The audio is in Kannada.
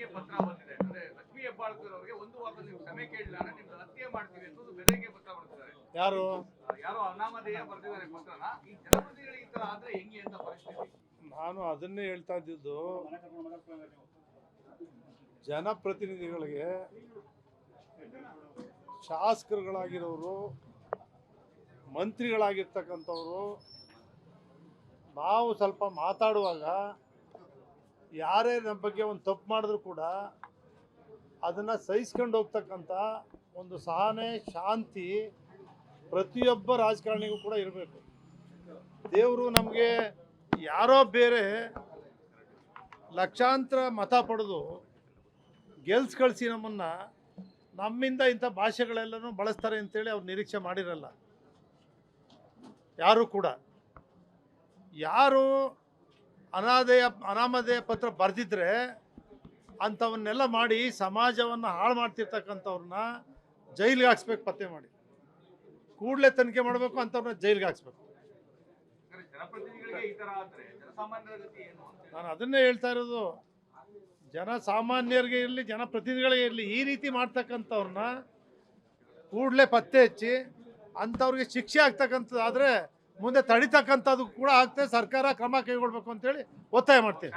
ನಿಮಗೆ ಪತ್ರ ಬಂದಿದೆ. ಅಂದ್ರೆ ಲಕ್ಷ್ಮೀ ಹೆಬ್ಬಾಳ್ಕರ್ ಅವರಿಗೆ ಒಂದು ವಾರದಲ್ಲಿ ನೀವು ಕ್ಷಮೆ ಕೇಳಿದಾರೆ, ನಿಮ್ಗೆ ಹತ್ಯೆ ಮಾಡ್ತೀವಿ ಅಂತ ಬೆದರಿಕೆ ಪತ್ರ ಬರ್ತಿದ್ದಾರೆ. ಯಾರು ಯಾರೋ ಅನಾಮಧೇಯ ಬರ್ತಿದ್ದಾರೆ ಪತ್ರನ. ಈ ಜನಪ್ರತಿನಿಧಿಗಳು ಈ ತರ ಆದ್ರೆ ಹೆಂಗೆ ಅಂತ ಪರಿಸ್ಥಿತಿ. ನಾನು ಅದನ್ನೇ ಹೇಳ್ತಾ ಇದ್ದಿದ್ದು, ಜನಪ್ರತಿನಿಧಿಗಳಿಗೆ ಶಾಸಕರುಗಳಾಗಿರೋರು, ಮಂತ್ರಿಗಳಾಗಿರ್ತಕ್ಕಂಥವ್ರು ನಾವು ಸ್ವಲ್ಪ ಮಾತಾಡುವಾಗ ಯಾರೇ ನಮ್ಮ ಬಗ್ಗೆ ಒಂದು ತಪ್ಪು ಮಾಡಿದ್ರು ಕೂಡ ಅದನ್ನು ಸಹಿಸ್ಕೊಂಡು ಹೋಗ್ತಕ್ಕಂಥ ಒಂದು ಸಹನೆ, ಶಾಂತಿ ಪ್ರತಿಯೊಬ್ಬ ರಾಜಕಾರಣಿಗೂ ಕೂಡ ಇರಬೇಕು. ದೇವರು ನಮಗೆ ಯಾರೋ ಬೇರೆ ಲಕ್ಷಾಂತರ ಮತ ಪಡೆದು ಗೆಲ್ಸ್ ಕಳಿಸಿ ನಮ್ಮಿಂದ ಇಂಥ ಭಾಷೆಗಳೆಲ್ಲನೂ ಬಳಸ್ತಾರೆ ಅಂತೇಳಿ ಅವ್ರು ನಿರೀಕ್ಷೆ ಮಾಡಿರಲ್ಲ ಯಾರೂ ಕೂಡ. ಯಾರು ಅನಾಮಧೇಯ ಪತ್ರ ಬರೆದಿದ್ರೆ ಅಂಥವನ್ನೆಲ್ಲ ಮಾಡಿ ಸಮಾಜವನ್ನು ಹಾಳು ಮಾಡ್ತಿರ್ತಕ್ಕಂಥವ್ರನ್ನ ಜೈಲಿಗೆ ಹಾಕ್ಸ್ಬೇಕು, ಪತ್ತೆ ಮಾಡಿ ಕೂಡಲೇ ತನಿಖೆ ಮಾಡಬೇಕು, ಅಂಥವ್ರನ್ನ ಜೈಲಿಗೆ ಹಾಕ್ಸ್ಬೇಕು. ನಾನು ಅದನ್ನೇ ಹೇಳ್ತಾ ಇರೋದು, ಜನಸಾಮಾನ್ಯರಿಗೆ ಇರಲಿ ಜನಪ್ರತಿನಿಧಿಗಳಿಗೆ ಇರಲಿ ಈ ರೀತಿ ಮಾಡ್ತಕ್ಕಂಥವ್ರನ್ನ ಕೂಡಲೇ ಪತ್ತೆ ಹಚ್ಚಿ ಅಂಥವ್ರಿಗೆ ಶಿಕ್ಷೆ ಆಗ್ತಕ್ಕಂಥದ್ದಾದರೆ ಮುಂದೆ ತಡಿತಕ್ಕಂಥದ್ದು ಕೂಡ ಆಗ್ತದೆ. ಸರ್ಕಾರ ಕ್ರಮ ಕೈಗೊಳ್ಬೇಕು ಅಂತೇಳಿ ಒತ್ತಾಯ ಮಾಡ್ತೀನಿ.